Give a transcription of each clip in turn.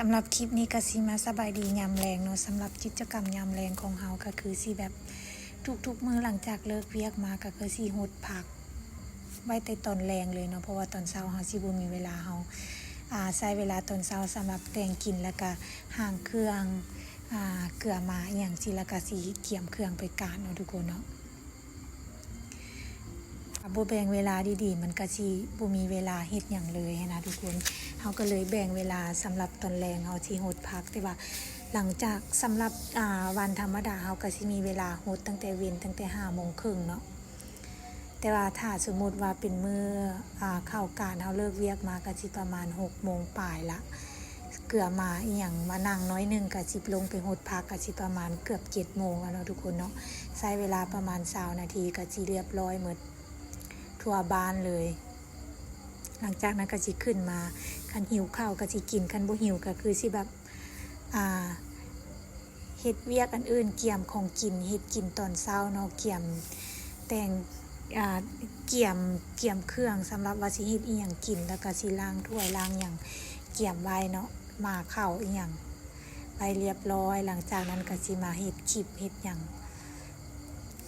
สำหรับคลิปนี้ก็สิมาสบายดียามแรงเนาะสำหรับกิจกรรมยามแรงของเฮาก็คือสิแบบทุกๆมื้อหลังจากเลิกเวียกมาก็คือสิหดผักไว้แต่ตอนแรงเลยเนาะเพราะว่าตอนเช้าเฮาสิบ่มีเวลาเฮาใช้เวลาตอนเช้าสำหรับแต่งกินแล้วก็ห่างเครื่องเกลือมาอหย่างสิแล้วก็สิเตรียมเครื่องไปการเนาะทุกคนเนาะบ่แบ่งเวลาดีๆมันก็สิบ่มีเวลาเฮ็ดหยังเลยนะทุกคนเฮาก็เลยแบ่งเวลาสำหรับตอนแรงเฮาสิหดผักแต่ว่าหลังจากสำหรับวันธรรมดาเฮาก็สิมีเวลาหดตั้งแต่เว้นตั้งแต่ 5:30 นเนาะแต่ว่าถ้าสมมุติว่าเป็นมื้อเข้าการเฮาเลิกเวียกมาก็สิประมาณ 6 โมงปลายละเกลือมาอีหยังมานั่งน้อยนึงก็สิลงไปหดผักก็สิประมาณเกือบ 7 โมงแล้วเนาะทุกคนเนาะใช้เวลาประมาณ20นาทีก็สิเรียบร้อยหมดทั่วบ้านเลยหลังจากนั้นก็สิขึ้นมาคันหิวข้าวก็สิกินคันบ่หิวก็คือสิแบบเฮ็ดเวียกอันอื่นเกี่ยมของกินเฮ็ดกินตอนเช้าเนาะเกี่ยมแต่งเกี่ยมเครื่องสำหรับว่าสิเฮ็ดอีหยังกินแล้วก็สิล้างถ้วยล้างหยังเกี่ยมไว้เนาะมาเข้าอีหยังไปเรียบร้อยหลังจากนั้นก็สิมาเฮ็ดคลิปเฮ็ดหยัง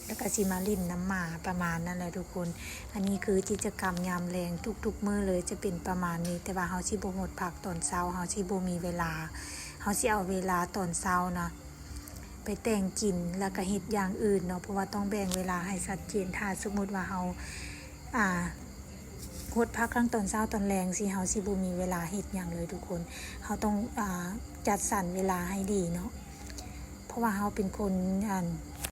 แล้วก็สิมาลิ้นน้ำหมาประมาณนั้นแหละทุกคนอันนี้คือกิจกรรมยามแรงทุกๆมื้อเลยจะเป็นประมาณนี้แต่ว่าเฮาสิบ่หดผักตอนเช้าเฮาสิบ่มีเวลาเฮาสิเอาเวลาตอนเช้านะไปแต่งกินแล้วก็เฮ็ดอย่างอื่นเนาะเพราะว่าต้องแบ่งเวลาให้ชัดเจนถ้าสมมุติว่าเฮาหดผักครั้งตอนเช้าตอนแรงสิเฮาสิบ่มีเวลาเฮ็ดหยังเลยทุกคนเฮาต้องจัดสรรเวลาให้ดีเนาะเพราะว่าเฮาเป็นคน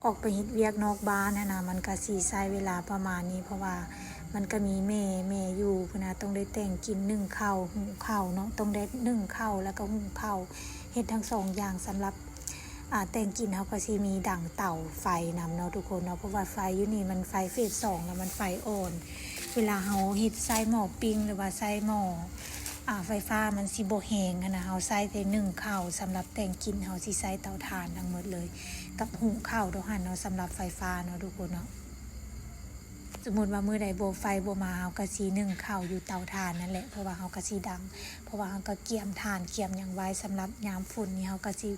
ออกไปเฮ็ดเวียกนอกบ้านนะมันก็สิใช้เวลาประมาณนี้เพราะว่ามันก็มีแม่อยู่พุ่นน่ะต้องได้แต่งกินนึ่งข้าวหุงข้าวเนาะต้องได้นึ่งข้าวแล้วก็หุงข้าวเฮ็ดทั้ง2อย่างสำหรับแต่งกินเฮาก็สิมีดั่งเตาไฟนำเนาะทุกคนเนาะเพราะว่าไฟอยู่นี่มันไฟเฟส2แล้วมันไฟอ่อนเวลาเฮาเฮ็ดใส่หม้อปิ้งหรือว่าใส่หม้อไฟฟ้ามันสิบ่แห้งนะเฮาใส่แต่นึ่งข้าวสำหรับแต่งกินเฮาสิใช้เตาถ่านทั้งหมดเลยกับหุงข้าวดอกหั่นเนาะสำหรับไฟฟ้าเนาะทุกคนเนาะสมมุติว่ามื้อใดบ่ไฟบ่มาเฮาก็สินึ่งข้าวอยู่เตาถ่านนั่นแหละเพราะว่าเฮาก็สิดังเพราะว่าเฮาก็เกี่ยมถ่านเกี่ยมหยังไว้สำหรับยามฝนนี่เฮาก็สิ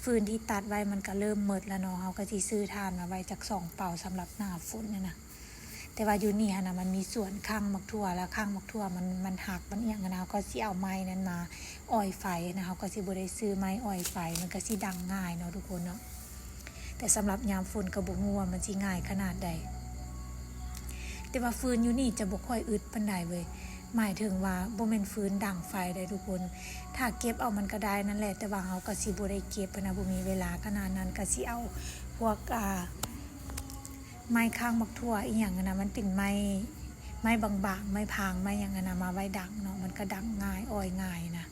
ฟืนที่ตัดไว้มันก็เริ่มหมดแล้วเนาะเฮาก็สิซื้อถ่านมาไว้จัก2เป่าสำหรับหน้าฝนนะแต่ว่าอยู่นี่นะมันมีสวนข้างมักทั่วแล้วข้างมักทั่วมันหักมันเอียงนะก็สิเอาไม้นั้นมาอ้อยไฟนะเฮาก็สิบ่ได้ซื้อไม้อ้อยไฟมันก็สิดังง่ายเนาะทุกคนเนาะแต่สำหรับยามฝนก็บ่ฮู้ว่ามันสิง่ายขนาดใดแต่ว่าฟืนอยู่นี่จะบ่ค่อยอึดปานใดเว้ยหมายถึงว่าบ่แม่นฟืนดังไฟได้ทุกคนถ้าเก็บเอามันก็ได้นั่นแหละแต่ว่าเฮาก็สิบ่ได้เก็บนะบ่มีเวลาขนาดนั้นก็สิเอาพวกไม้ข้างบักทั่วอีหยังนะมันเป็นไม้บางๆไม้พางไม้หยังนะมาไว้ดังเนาะมันก็ดังง่ายอ้อยง่ายนะ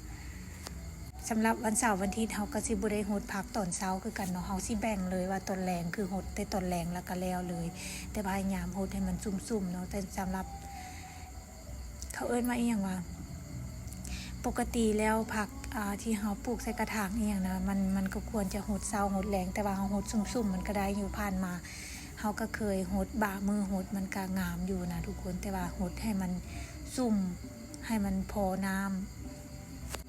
สำหรับวันเสาร์วันอาทิตย์เฮาก็สิบ่ได้หดผักตอนเช้าคือกันเนาะเฮาสิแบ่งเลยว่าตอนแรงคือหดแต่ตอนแรงแล้วก็แล้วเลยแต่พยายามหดให้มันซุ่มๆเนาะแต่สำหรับเขาเอิ้นว่าอีหยังว่าปกติแล้วผักที่เฮาปลูกใส่กระถางอีหยังนะมันก็ควรจะหดเช้าหดแรงแต่ว่าเฮาหดซุ่มๆมันก็ได้อยู่ผ่านมาเฮาก็เคยหดบ่ามือหดมันก็งามอยู่นะทุกคนแต่ว่าหดให้มันซุ่มให้มันพอน้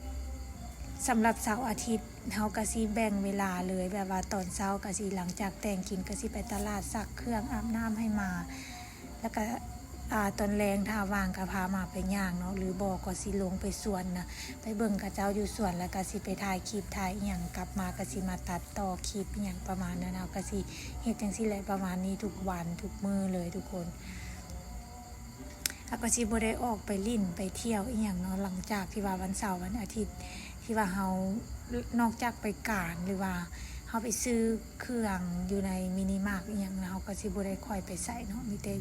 ำสำหรับเสาร์อาทิตย์เฮาก็สิแบ่งเวลาเลยแบบว่าตอนเช้าก็สิหลังจากแต่งกินก็สิไปตลาดซักเครื่องอาบน้ำให้มาแล้วก็ตอนแรงถ้าว่างก็พามาไปย่างเนาะหรือบ่ก็สิลงไปสวนนะไปเบิ่งกับเจ้าอยู่สวนแล้วก็สิไปถ่ายคลิปถ่ายอีหยังกลับมาก็สิมาตัดต่อคลิปอีหยังประมาณนั้นเนาะก็สิเฮ็ดจังซี่แหละประมาณนี้ทุกวันทุกมื้อเลยทุกคนแล้วก็สิบ่ได้ออกไปลิ้นไปเที่ยวอีหยังเนาะหลังจากที่ว่าวันเสาร์วันอาทิตย์ที่ว่าเฮานอกจากไปการหรือว่าเฮาไปซื้อเครื่องอยู่ในมินิมาร์ทอีหยังเฮาก็สิบ่ได้ค่อยไปใส่เนาะมีแต่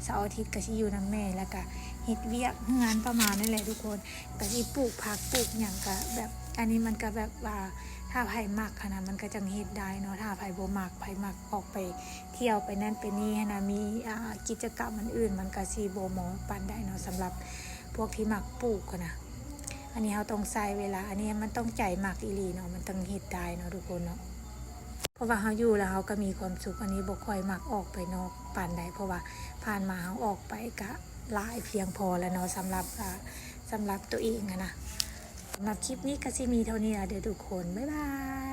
เสาร์อาทิตย์ก็สิอยู่นำแม่แล้วก็เฮ็ดเวียกงานประมาณนั่นแหละทุกคนก็สิปลูกผักปลูกหยังก็แบบอันนี้มันก็แบบว่าถ้าไผมักนะมันก็จังเฮ็ดได้เนาะถ้าไผบ่มักไผมักออกไปเที่ยวไปนั่นไปนี่นะมีกิจกรรมอื่นมันก็สิบ่เหมาะปานใดเนาะสำหรับพวกที่มักปลูกนะอันนี้เฮาต้องใช้เวลาอันนี้มันต้องใจมักอีหลีเนาะมันต้องเฮ็ดได้เนาะทุกคนเนาะเพราะว่าเฮาอยู่แล้วเฮาก็มีความสุขอันนี้บ่ค่อยมักออกไปนอกปานใดเพราะว่าผ่านมาเฮาออกไปก็หลายเพียงพอแล้วเนาะสำหรับตัวเองนะ สำหรับคลิปนี้ก็สิมีเท่านี้ละเด้อทุกคนบ๊ายบาย